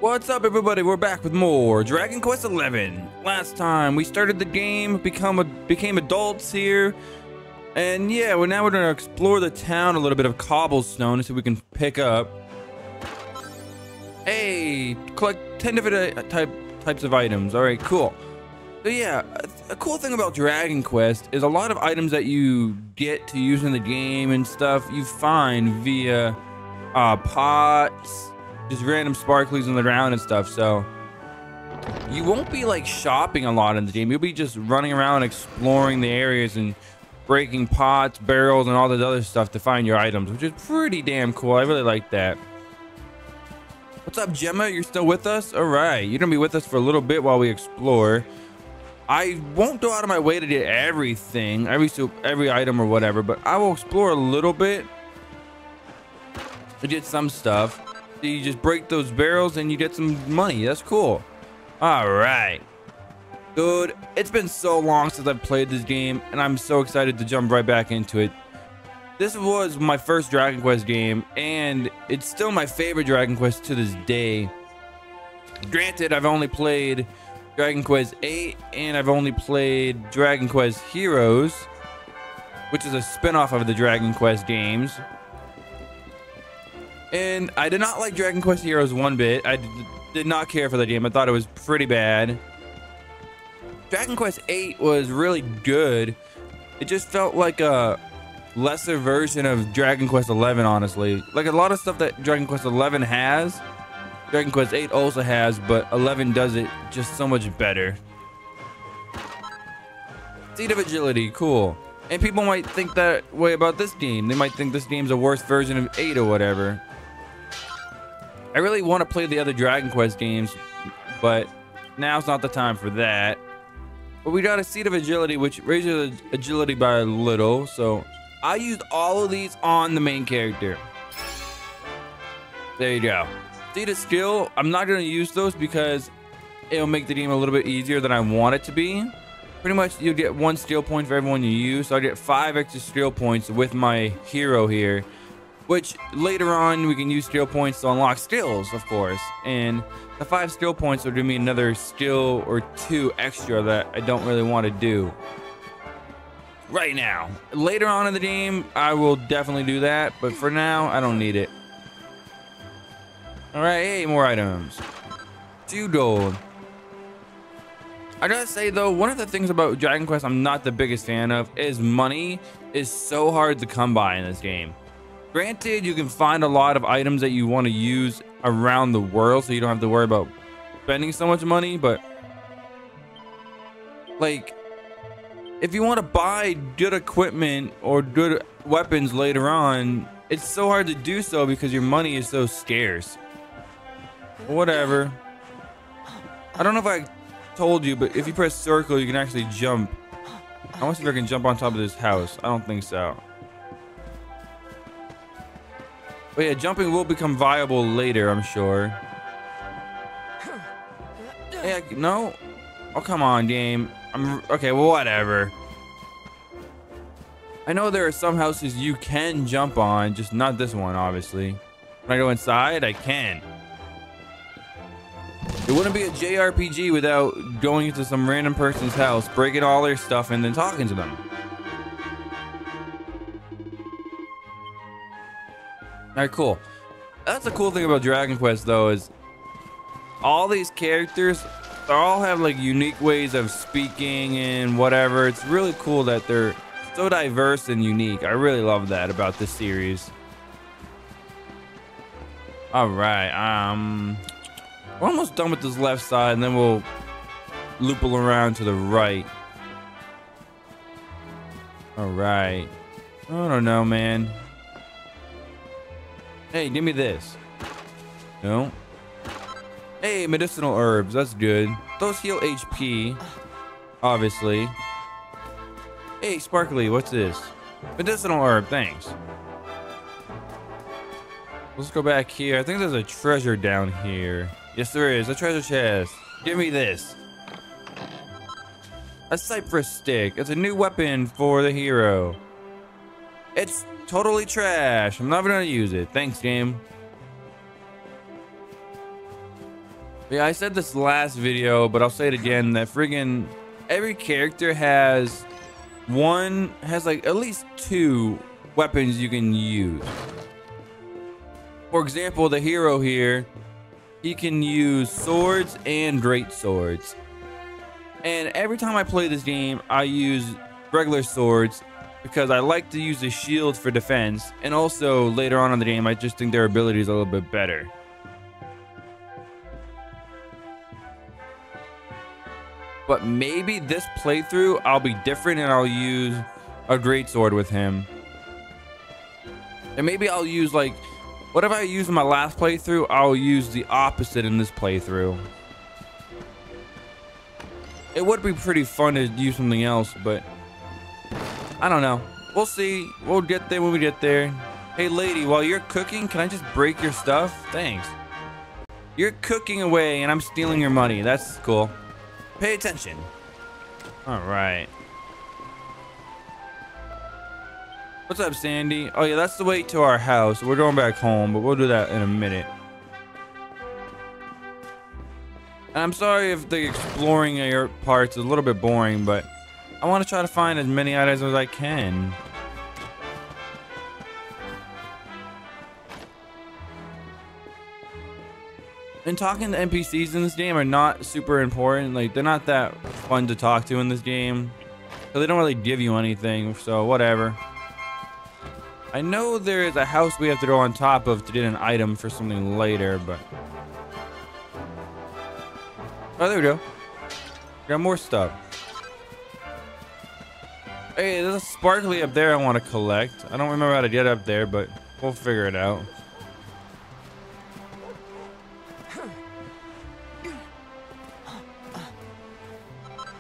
What's up, everybody? We're back with more Dragon Quest XI. Last time we started the game, became adults here, and yeah, now we're gonna explore the town, a little bit of cobblestone, to see what we can pick up. Hey, collect 10 different types of items. All right, cool. So yeah, a cool thing about Dragon Quest is a lot of items that you get to use in the game and stuff you find via pots. Just random sparklies on the ground and stuff, so you won't be like shopping a lot in the game. You'll be just running around exploring the areas and breaking pots, barrels, and all this other stuff to find your items, which is pretty damn cool. I really like that. What's up, Gemma? You're still with us? All right, you're gonna be with us for a little bit while we explore. I won't go out of my way to get everything, every item or whatever, but I will explore a little bit to get some stuff. You just break those barrels and you get some money. That's cool. All right, dude, it's been so long since I've played this game and I'm so excited to jump right back into it. This was my first Dragon Quest game and it's still my favorite Dragon Quest to this day. Granted, I've only played Dragon Quest VIII and I've only played Dragon Quest Heroes, which is a spin-off of the Dragon Quest games. And I did not like Dragon Quest Heroes one bit. I did not care for the game. I thought it was pretty bad. Dragon Quest VIII was really good. It just felt like a lesser version of Dragon Quest XI, honestly. Like a lot of stuff that Dragon Quest XI has, Dragon Quest VIII also has, but 11 does it just so much better. Seed of Agility, cool. And people might think that way about this game. They might think this game's a worse version of 8 or whatever. I really want to play the other Dragon Quest games, but now's not the time for that. But we got a Seed of Agility, which raises agility by a little. So I used all of these on the main character. There you go. Seed of Skill, I'm not going to use those because it'll make the game a little bit easier than I want it to be. Pretty much you'll get 1 skill point for everyone you use. So I get 5 extra skill points with my hero here, which later on we can use skill points to unlock skills, of course. And the 5 skill points will give me another skill or 2 extra that I don't really want to do right now. Later on in the game, I will definitely do that, but for now, I don't need it. All right, hey, more items. 2 gold. I gotta say though, one of the things about Dragon Quest I'm not the biggest fan of is money is so hard to come by in this game. Granted, you can find a lot of items that you want to use around the world, so you don't have to worry about spending so much money, but like if you want to buy good equipment or good weapons later on, it's so hard to do so because your money is so scarce. Whatever. I don't know if I told you, but if you press circle, you can actually jump. I want to see if I can jump on top of this house. I don't think so. But yeah, jumping will become viable later, I'm sure. Yeah, no? Oh, come on, game. Okay, well, whatever. I know there are some houses you can jump on, just not this one, obviously. When I go inside, I can. It wouldn't be a JRPG without going into some random person's house, breaking all their stuff, and then talking to them. Alright, cool. That's the cool thing about Dragon Quest, though, is all these characters, they all have like unique ways of speaking and whatever. It's really cool that they're so diverse and unique. I really love that about this series. All right, we're almost done with this left side, and then we'll loop around to the right. All right. I don't know, man. Hey, give me this. No. Hey, medicinal herbs. That's good. Those heal HP, obviously. Hey, Sparkly, what's this? Medicinal herb, thanks. Let's go back here. I think there's a treasure down here. Yes, there is. A treasure chest. Give me this. A cypress stick. It's a new weapon for the hero. It's totally trash. I'm never gonna use it. Thanks, game. Yeah, I said this last video, but I'll say it again, that friggin' every character has like at least 2 weapons you can use. For example, the hero here, he can use swords and great swords. And every time I play this game, I use regular swords because I like to use the shield for defense. And also later on in the game, I just think their ability is a little bit better. But maybe this playthrough, I'll be different and I'll use a greatsword with him. And maybe I'll use like, whatever I used in my last playthrough, I'll use the opposite in this playthrough. It would be pretty fun to use something else, but I don't know. We'll see. We'll get there when we get there. Hey lady, while you're cooking, can I just break your stuff? Thanks. You're cooking away and I'm stealing your money. That's cool. Pay attention. All right. What's up, Sandy? Oh yeah, that's the way to our house. We're going back home, but we'll do that in a minute. And I'm sorry if the exploring parts is a little bit boring, but I want to try to find as many items as I can. And talking to NPCs in this game are not super important. Like, they're not that fun to talk to in this game. So they don't really give you anything, so whatever. I know there is a house we have to go on top of to get an item for something later, but... Oh, there we go. Got more stuff. Hey, there's a sparkly up there I want to collect. I don't remember how to get up there, but we'll figure it out.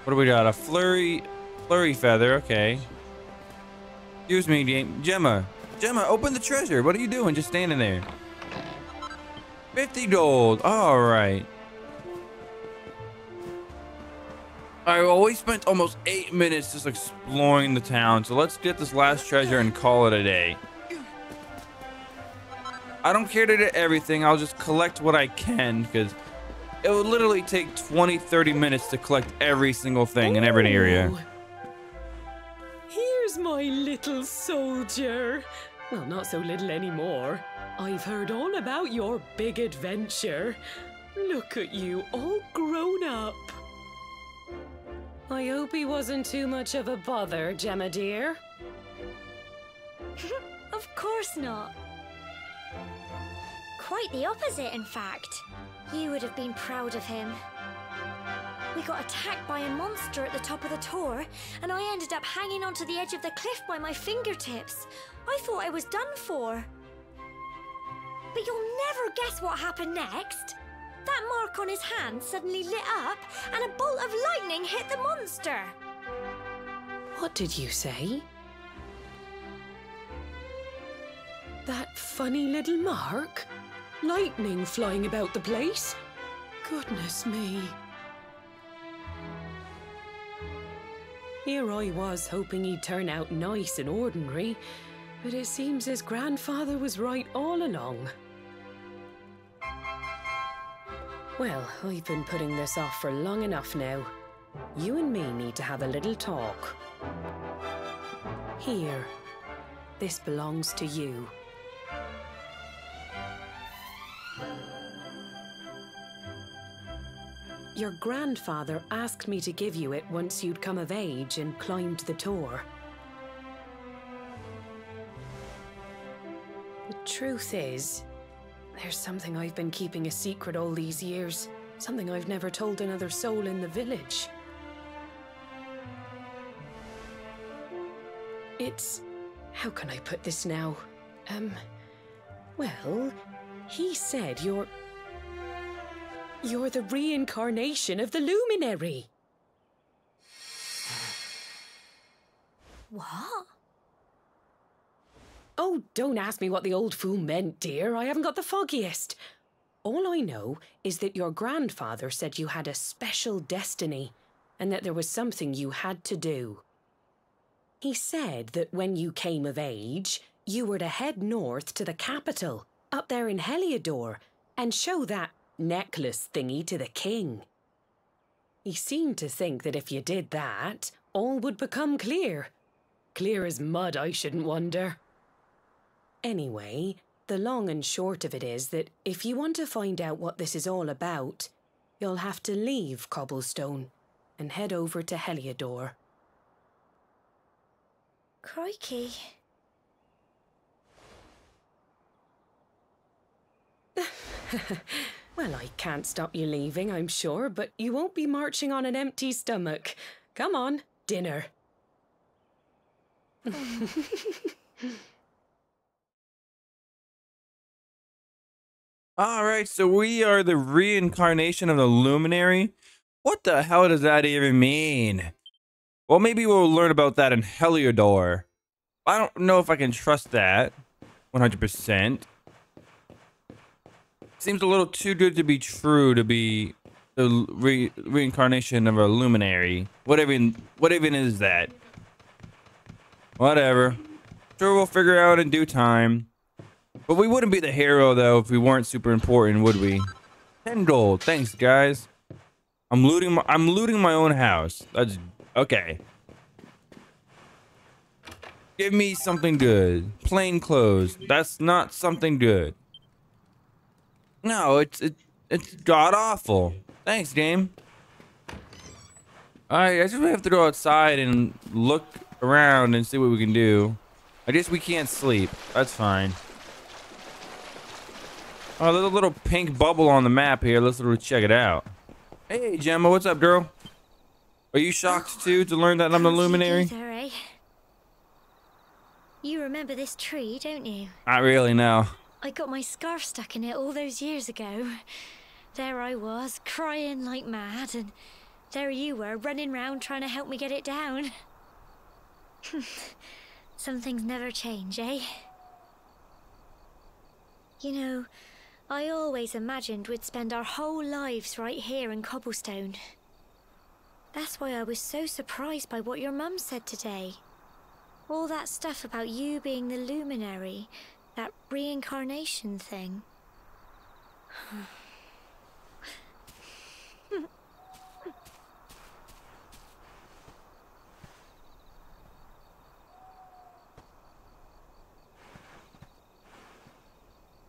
What do we got? A flurry feather. Okay. Excuse me, Gemma. Gemma, open the treasure. What are you doing? Just standing there. 50 gold. All right. Alright, well, we spent almost 8 minutes just exploring the town, so let's get this last treasure and call it a day. I don't care to get everything, I'll just collect what I can, because it would literally take 20-30 minutes to collect every single thing in every area. Here's my little soldier. Well, not so little anymore. I've heard all about your big adventure. Look at you, all grown up. I hope he wasn't too much of a bother, Gemma dear. Of course not. Quite the opposite, in fact. You would have been proud of him. We got attacked by a monster at the top of the tower, and I ended up hanging onto the edge of the cliff by my fingertips. I thought I was done for. But you'll never guess what happened next. That mark on his hand suddenly lit up, and a bolt of lightning hit the monster. What did you say? That funny little mark? Lightning flying about the place? Goodness me. Here I was hoping he'd turn out nice and ordinary, but it seems his grandfather was right all along. Well, I've been putting this off for long enough now. You and me need to have a little talk. Here. This belongs to you. Your grandfather asked me to give you it once you'd come of age and climbed the tower. The truth is, there's something I've been keeping a secret all these years. Something I've never told another soul in the village. It's... how can I put this now? Well, he said you're the reincarnation of the Luminary. What? Oh, don't ask me what the old fool meant, dear. I haven't got the foggiest. All I know is that your grandfather said you had a special destiny and that there was something you had to do. He said that when you came of age, you were to head north to the capital, up there in Heliodor, and show that necklace thingy to the king. He seemed to think that if you did that, all would become clear. Clear as mud, I shouldn't wonder. Anyway, the long and short of it is that if you want to find out what this is all about, you'll have to leave Cobblestone and head over to Heliodor. Crikey. Well, I can't stop you leaving, I'm sure, but you won't be marching on an empty stomach. Come on, dinner. All right, so we are the reincarnation of the Luminary. What the hell does that even mean? Well, maybe we'll learn about that in Heliodor. I don't know if I can trust that 100%. Seems a little too good to be true to be the reincarnation of a Luminary. What even is that? Whatever. Sure, we'll figure out in due time. But we wouldn't be the hero, though, if we weren't super important, would we? 10 gold. Thanks, guys. I'm looting my own house. That's okay. Give me something good. Plain clothes. That's not something good. No, it's god awful. Thanks, game. Alright, I just have to go outside and look around and see what we can do. I guess we can't sleep. That's fine. Oh, there's a little pink bubble on the map here. Let's check it out. Hey, Gemma, what's up, girl? Are you shocked too to learn that I'm the Luminary? Either, eh? You remember this tree, don't you? Not really, no. I got my scarf stuck in it all those years ago. There I was, crying like mad, and there you were, running round trying to help me get it down. Some things never change, eh? You know, I always imagined we'd spend our whole lives right here in Cobblestone. That's why I was so surprised by what your mum said today. All that stuff about you being the Luminary, that reincarnation thing.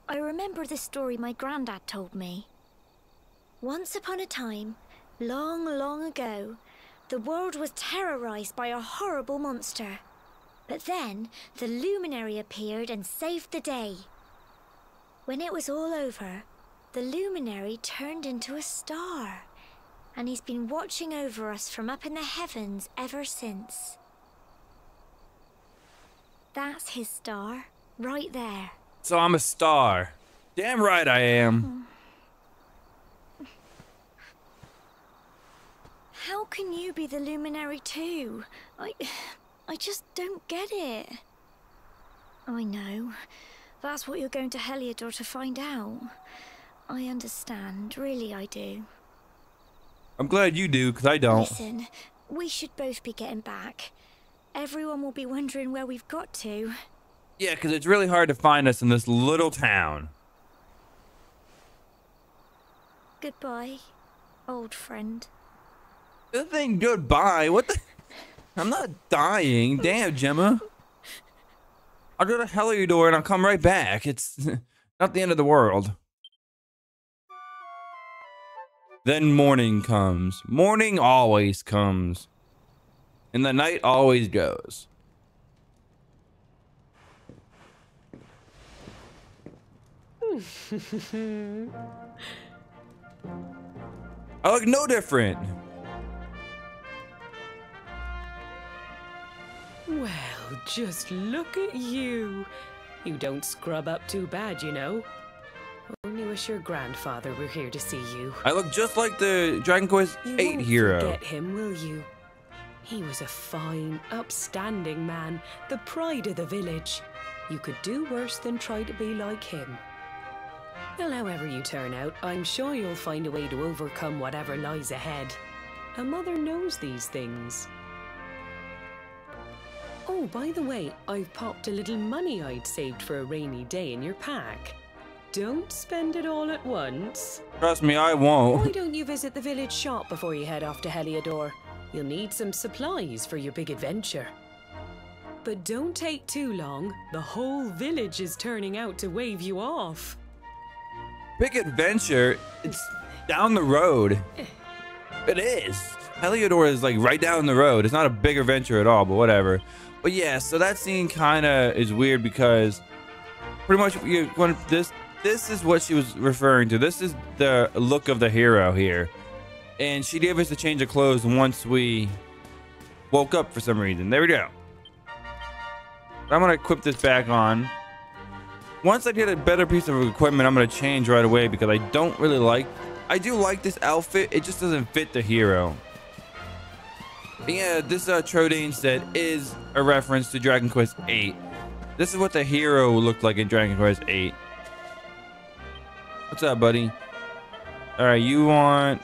I remember the story my granddad told me. Once upon a time, long, long ago, the world was terrorized by a horrible monster. But then, the Luminary appeared and saved the day. When it was all over, the Luminary turned into a star. And he's been watching over us from up in the heavens ever since. That's his star, right there. So I'm a star. Damn right I am. How can you be the Luminary too? I just don't get it. I know. That's what you're going to Heliodor to find out. I understand, really I do. I'm glad you do, because I don't. Listen, we should both be getting back. Everyone will be wondering where we've got to. Yeah, because it's really hard to find us in this little town. Goodbye, old friend. This ain't goodbye. What the? I'm not dying. Damn, Gemma. I'll go to Heliodor and I'll come right back. It's not the end of the world. Then morning comes. Morning always comes. And the night always goes. I look no different. Well, just look at you. You don't scrub up too bad, you know. Only wish your grandfather were here to see you. I look just like the Dragon Quest VIII hero. You won't forget him, will you? He was a fine, upstanding man, the pride of the village. You could do worse than try to be like him. Well, however you turn out, I'm sure you'll find a way to overcome whatever lies ahead. A mother knows these things. Oh, by the way, I've popped a little money I'd saved for a rainy day in your pack. don't spend it all at once. Trust me, I Why won't. don't you visit the village shop before you head off to Heliodor? You'll need some supplies for your big adventure. But don't take too long. The whole village is turning out to wave you off. Big adventure. It's down the road. It is. Heliodor is like right down the road. It's not a big adventure at all, but whatever. But yeah, so that scene kind of is weird because pretty much this is what she was referring to. This is the look of the hero here. And she gave us a change of clothes once we woke up for some reason. There we go. I'm going to equip this back on. Once I get a better piece of equipment, I'm going to change right away because I don't really like... I do like this outfit. It just doesn't fit the hero. But yeah, this Trodaine set is a reference to Dragon Quest VIII. This is what the hero looked like in Dragon Quest VIII. What's up, buddy? Alright, you want...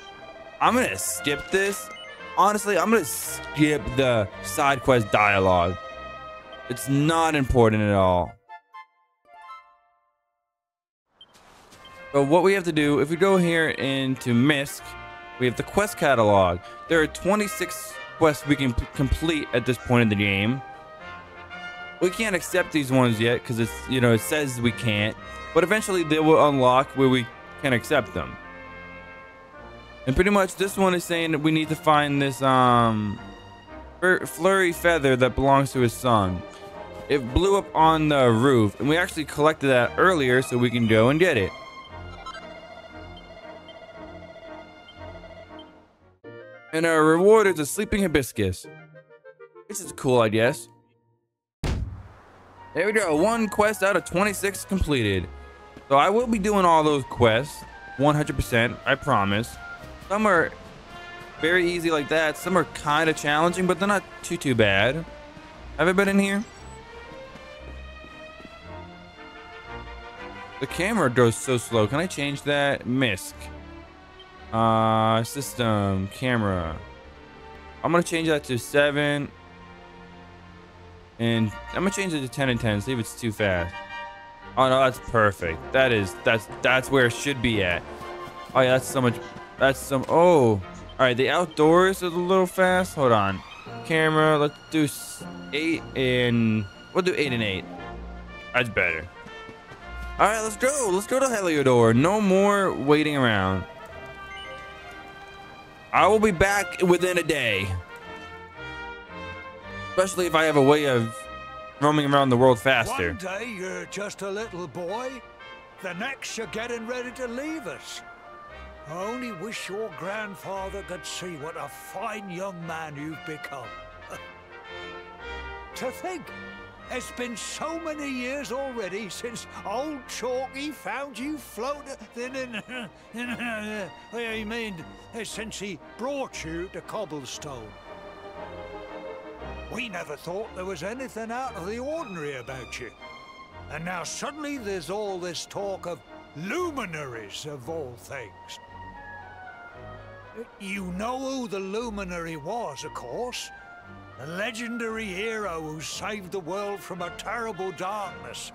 I'm going to skip this. Honestly, I'm going to skip the side quest dialogue. It's not important at all. But what we have to do, if we go here into Misk, we have the quest catalog. There are 26 quests we can complete at this point in the game. We can't accept these ones yet because it's, you know, it says we can't. But eventually they will unlock where we can accept them. And pretty much this one is saying that we need to find this flurry feather that belongs to his son. It blew up on the roof, and we actually collected that earlier so we can go and get it. And our reward is a sleeping hibiscus. This is cool, I guess. There we go, 1 quest out of 26 completed. So I will be doing all those quests, 100%, I promise. Some are very easy like that. Some are kind of challenging, but they're not too bad. Have I been in here? The camera goes so slow. Can I change that? Misk. System. Camera. I'm going to change that to 7. And I'm going to change it to 10 and 10. See if it's too fast. Oh, no, that's perfect. That's where it should be at. Oh, yeah, that's so much. That's some. Oh. All right, the outdoors is a little fast. Hold on. Camera. Let's do 8 and... We'll do 8 and 8. That's better. All right, let's go. Let's go to Heliodor. No more waiting around. I will be back within a day. Especially if I have a way of roaming around the world faster. One day you're just a little boy. The next you're getting ready to leave us. I only wish your grandfather could see what a fine young man you've become. To think, it's been so many years already since old Chalky found you floating I mean, since he brought you to Cobblestone. We never thought there was anything out of the ordinary about you. And now suddenly there's all this talk of luminaries of all things. You know who the luminary was, of course. The legendary hero who saved the world from a terrible darkness.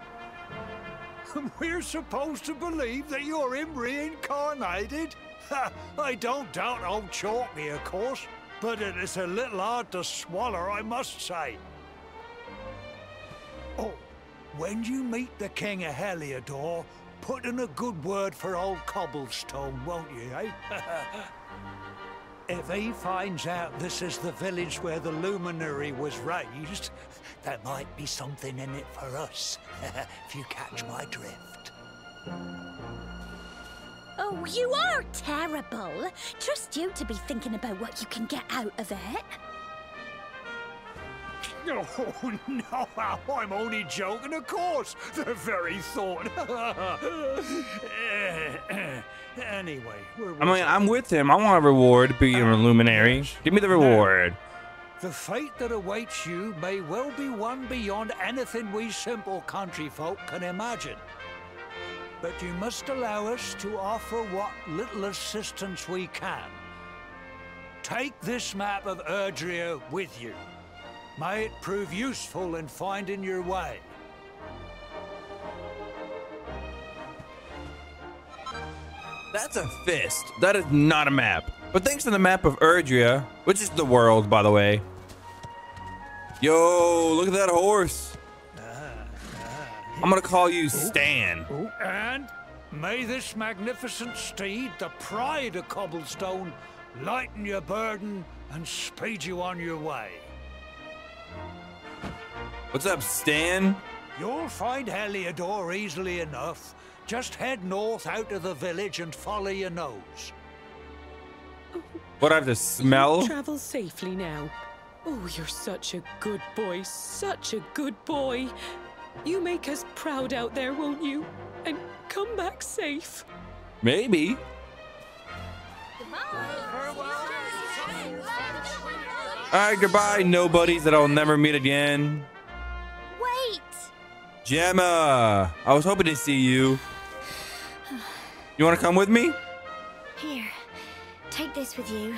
We're supposed to believe that you're him reincarnated? I don't doubt old Chalky, of course, but it is a little hard to swallow, I must say. Oh, when you meet the King of Heliodor, put in a good word for old Cobblestone, won't you, eh? If he finds out this is the village where the luminary was raised, there might be something in it for us, if you catch my drift. Oh, you are terrible. Trust you to be thinking about what you can get out of it. Oh, no, I'm only joking, of course. The very thought. Anyway, I'm with him. I want a reward being a luminary. Yes. Give me the reward. The fate that awaits you may well be one beyond anything we simple country folk can imagine. But you must allow us to offer what little assistance we can. Take this map of Erdrea with you. May it prove useful in finding your way. That's a fist. That is not a map. But thanks to the map of Erdrea, which is the world, by the way. Yo, look at that horse. I'm gonna call you Stan. And may this magnificent steed, the pride of Cobblestone, lighten your burden and speed you on your way. What's up, Stan? You'll find Heliodor easily enough. Just head north out of the village and follow your nose. What, I have to smell? Travel safely now. Oh, you're such a good boy, such a good boy. You make us proud out there, won't you? And come back safe. Maybe. Alright, goodbye, nobodies that I'll never meet again. Wait! Gemma, I was hoping to see you. You want to come with me? Here, take this with you.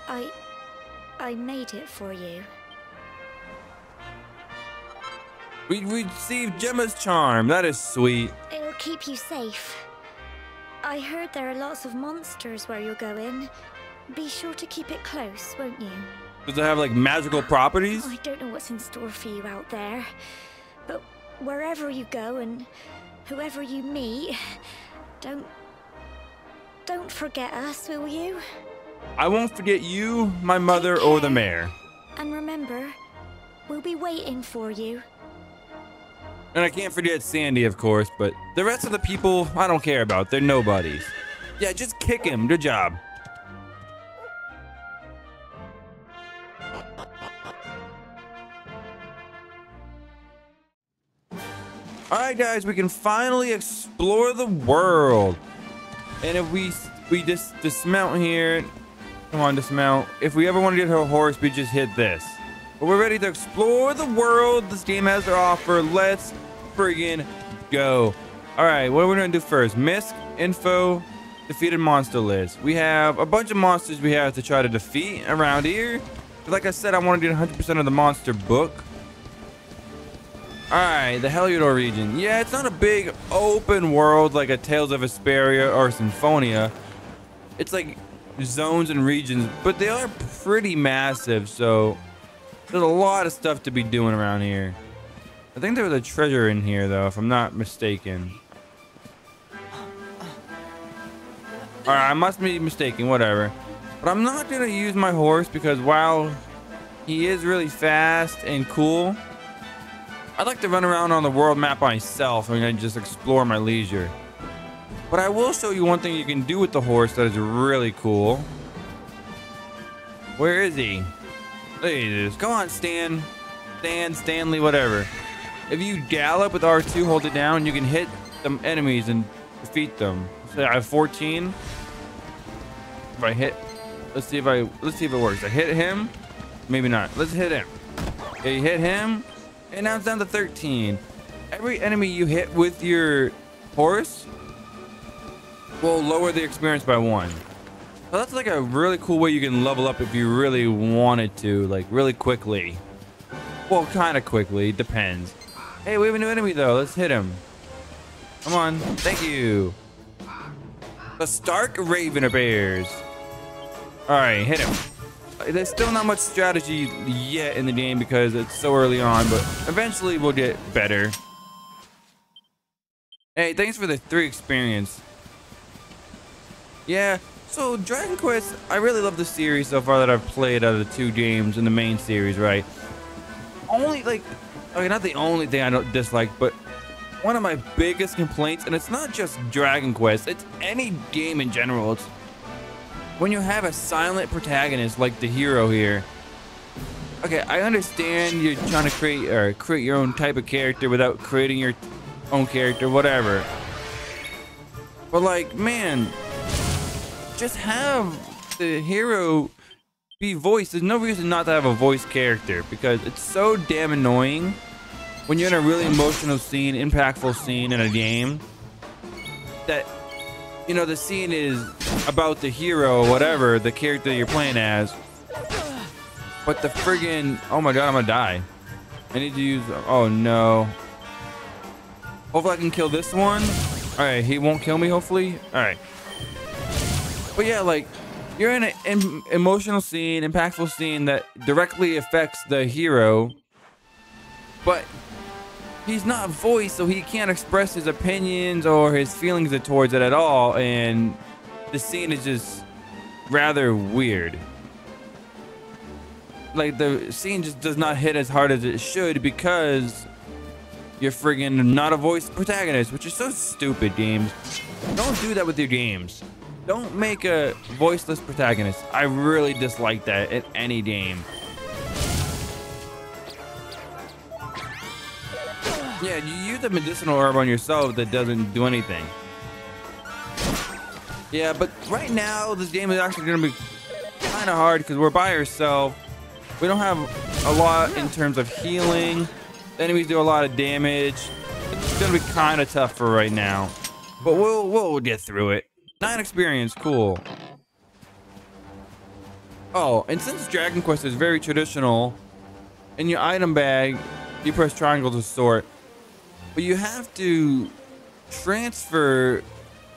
I made it for you. We received Gemma's charm. That is sweet. It'll keep you safe. I heard there are lots of monsters where you're going. Be sure to keep it close, won't you? Does it have like magical properties? I don't know what's in store for you out there, but wherever you go and whoever you meet, don't forget us, will you? I won't forget you, my mother, or the mayor. And remember, we'll be waiting for you. And I can't forget Sandy, of course, but the rest of the people, I don't care about. They're nobodies. Yeah, just kick him. Good job. Alright, guys, we can finally explore the world. And if we just dismount here. Come on, dismount. If we ever want to get a horse, we just hit this. But we're ready to explore the world this game has to offer. Let's friggin' go. Alright, what are we gonna do first? Misc, info, defeated monster list. We have a bunch of monsters we have to try to defeat around here. But like I said, I want to get 100% of the monster book. Alright, the Heliodor region. Yeah, it's not a big open world like a Tales of Vesperia or Symphonia. It's like zones and regions, but they are pretty massive, so there's a lot of stuff to be doing around here. I think there was a treasure in here, though, if I'm not mistaken. Alright, I must be mistaken, whatever. But I'm not going to use my horse because while he is really fast and cool, I'd like to run around on the world map myself and just explore my leisure. But I will show you one thing you can do with the horse that is really cool. Where is he? There he is. Come on, Stan. Stanley, whatever. If you gallop with R2, hold it down, you can hit some enemies and defeat them. So I have 14. If I hit, let's see if it works. I hit him. Maybe not. Let's hit him. Okay, you hit him. And now it's down to 13. Every enemy you hit with your horse will lower the experience by 1. So that's like a really cool way you can level up if you really wanted to, like really quickly. Well, kind of quickly, depends. Hey, we have a new enemy though. Let's hit him. Come on. Thank you. The Stark Raven Bears. All right, hit him. There's still not much strategy yet in the game because it's so early on, but eventually we'll get better. Hey, thanks for the 3 experience. Yeah, so Dragon Quest, I really love the series so far that I've played out of the 2 games in the main series, right? Only like, okay, not the only thing I don't dislike, but one of my biggest complaints, and it's not just Dragon Quest, it's any game in general, it's when you have a silent protagonist like the hero here. Okay, I understand you're trying to create your own type of character without creating your own character, whatever. But like, man, just have the hero be voiced. There's no reason not to have a voiced character because it's so damn annoying when you're in a really emotional scene, impactful scene in a game that, you know, the scene is about the hero or whatever, the character you're playing as. But the friggin', oh my god, I'm gonna die. I need to use, oh no. Hopefully I can kill this one. All right, he won't kill me, hopefully. All right. But yeah, like, you're in an emotional scene, impactful scene that directly affects the hero, but he's not voiced, so he can't express his opinions or his feelings towards it at all, and the scene is just rather weird. Like, the scene just does not hit as hard as it should because you're friggin' not a voiced protagonist, which is so stupid, games. Don't do that with your games. Don't make a voiceless protagonist. I really dislike that in any game. Yeah, you use a medicinal herb on yourself that doesn't do anything. Yeah, but right now, this game is actually going to be kind of hard because we're by ourselves. We don't have a lot in terms of healing. The enemies do a lot of damage. It's going to be kind of tough for right now. But we'll get through it. 9 experience, cool. Oh, and since Dragon Quest is very traditional, in your item bag, you press triangle to sort. But you have to transfer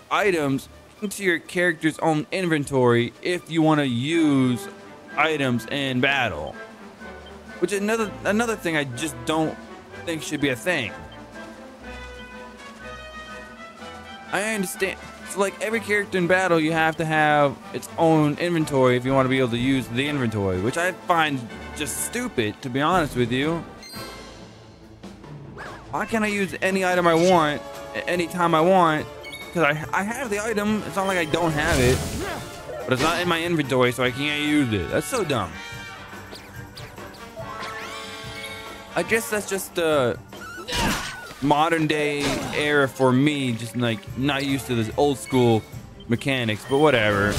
items into your character's own inventory if you want to use items in battle. Which is another thing I just don't think should be a thing. I understand. So like every character in battle, you have to have its own inventory if you want to be able to use the inventory, which I find just stupid, to be honest with you. Why can't I use any item I want at any time I want? Because I have the item. It's not like I don't have it, but it's not in my inventory, so I can't use it. That's so dumb. I guess that's just the modern day era for me, just like not used to this old school mechanics, but whatever.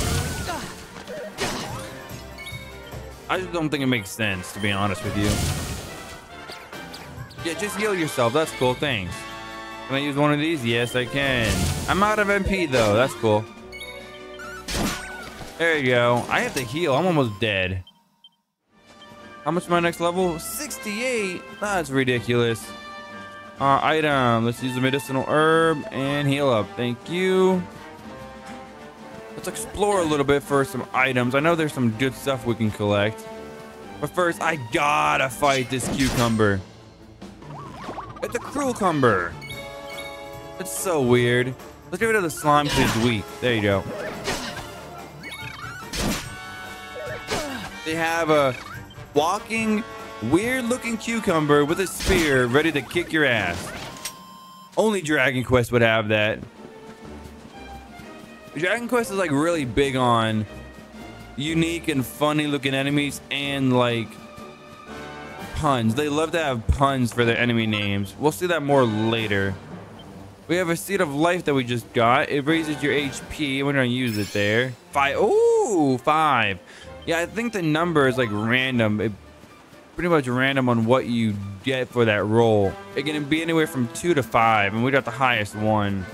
I just don't think it makes sense, to be honest with you. Yeah, just heal yourself. That's cool. Thanks. Can I use one of these? Yes, I can. I'm out of MP though. That's cool. There you go. I have to heal. I'm almost dead. How much is my next level? 68. That's ridiculous. Item. Let's use a medicinal herb and heal up. Thank you. Let's explore a little bit for some items. I know there's some good stuff we can collect. But first, I gotta fight this cucumber. It's a Cruelcumber. It's so weird. Let's get rid of the slime because it's weak. There you go. They have a walking, weird-looking cucumber with a spear ready to kick your ass. Only Dragon Quest would have that. Dragon Quest is like really big on unique and funny-looking enemies and like puns. They love to have puns for their enemy names. We'll see that more later. We have a Seed of Life that we just got. It raises your HP. We're gonna use it there. 5. Ooh, 5. Yeah, I think the number is like random. It pretty much random on what you get for that roll. It can be anywhere from 2 to 5, and we got the highest one.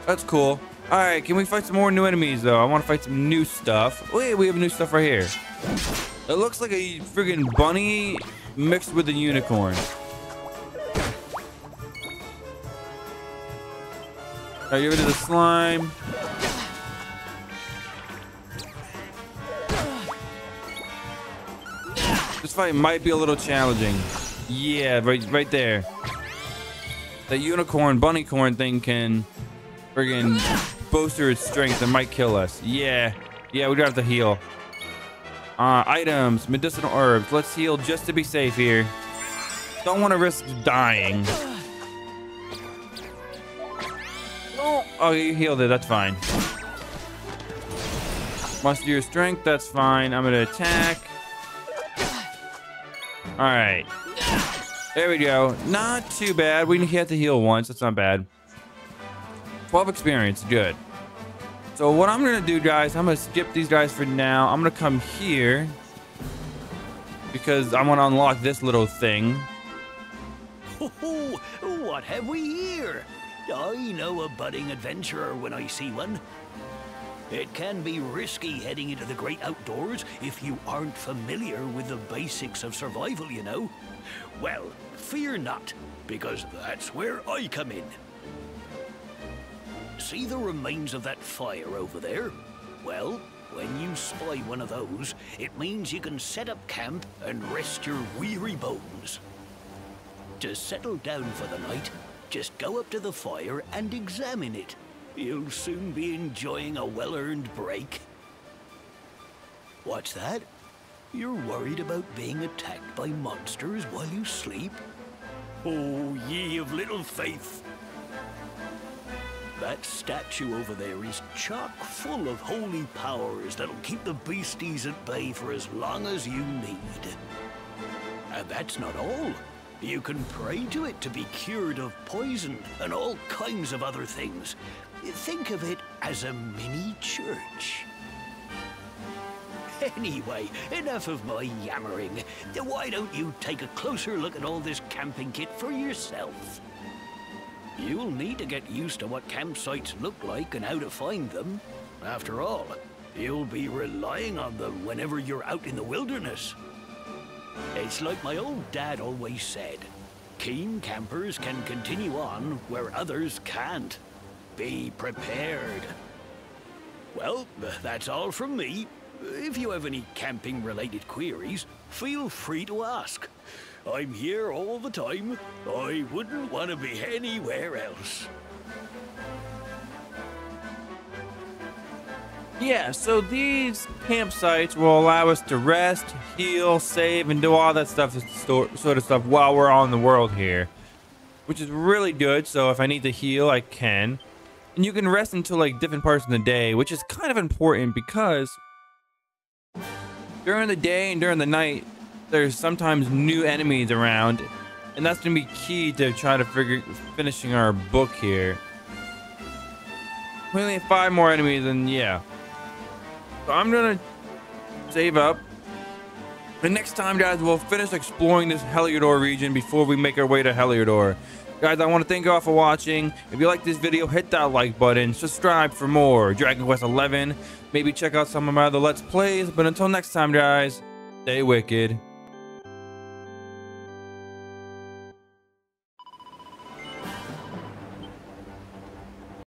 That's cool. All right, can we fight some more new enemies though? I want to fight some new stuff. Wait, we have new stuff right here. It looks like a friggin' bunny mixed with a unicorn. All right, get rid of the slime. This fight might be a little challenging. Yeah, right there. That unicorn, bunnycorn thing can friggin' bolster its strength and might kill us. Yeah, we gotta have to heal. Items, medicinal herbs. Let's heal just to be safe here. Don't want to risk dying. Oh, you healed it. That's fine. Muster your strength. That's fine. I'm gonna attack. All right. There we go. Not too bad. We have to heal once. That's not bad. 12 experience. Good. So what I'm gonna do, guys, I'm gonna skip these guys for now. I'm gonna come here because I want to unlock this little thing. Oh, what have we here? I know a budding adventurer when I see one. It can be risky heading into the great outdoors if you aren't familiar with the basics of survival, you know. Well, fear not, because that's where I come in. See the remains of that fire over there? Well, when you spy one of those, it means you can set up camp and rest your weary bones. To settle down for the night, just go up to the fire and examine it. You'll soon be enjoying a well-earned break. What's that? You're worried about being attacked by monsters while you sleep? Oh, ye of little faith! That statue over there is chock full of holy powers that'll keep the beasties at bay for as long as you need. And that's not all. You can pray to it to be cured of poison and all kinds of other things. Think of it as a mini church. Anyway, enough of my yammering. Why don't you take a closer look at all this camping kit for yourself? You'll need to get used to what campsites look like and how to find them. After all, you'll be relying on them whenever you're out in the wilderness. It's like my old dad always said, keen campers can continue on where others can't. Be prepared. Well, that's all from me. If you have any camping-related queries, feel free to ask. I'm here all the time. I wouldn't want to be anywhere else. Yeah, so these campsites will allow us to rest, heal, save, and do all that stuff, sort of stuff while we're on the world here, which is really good. So if I need to heal, I can. And you can rest until like different parts of the day, which is kind of important because during the day and during the night, there's sometimes new enemies around, and that's gonna be key to try to finishing our book here. We only have 5 more enemies, and yeah. So I'm gonna save up. And next time, guys, we'll finish exploring this Heliodor region before we make our way to Heliodor. Guys, I want to thank you all for watching. If you like this video, hit that like button. Subscribe for more Dragon Quest XI. Maybe check out some of my other Let's Plays. But until next time, guys, stay wicked.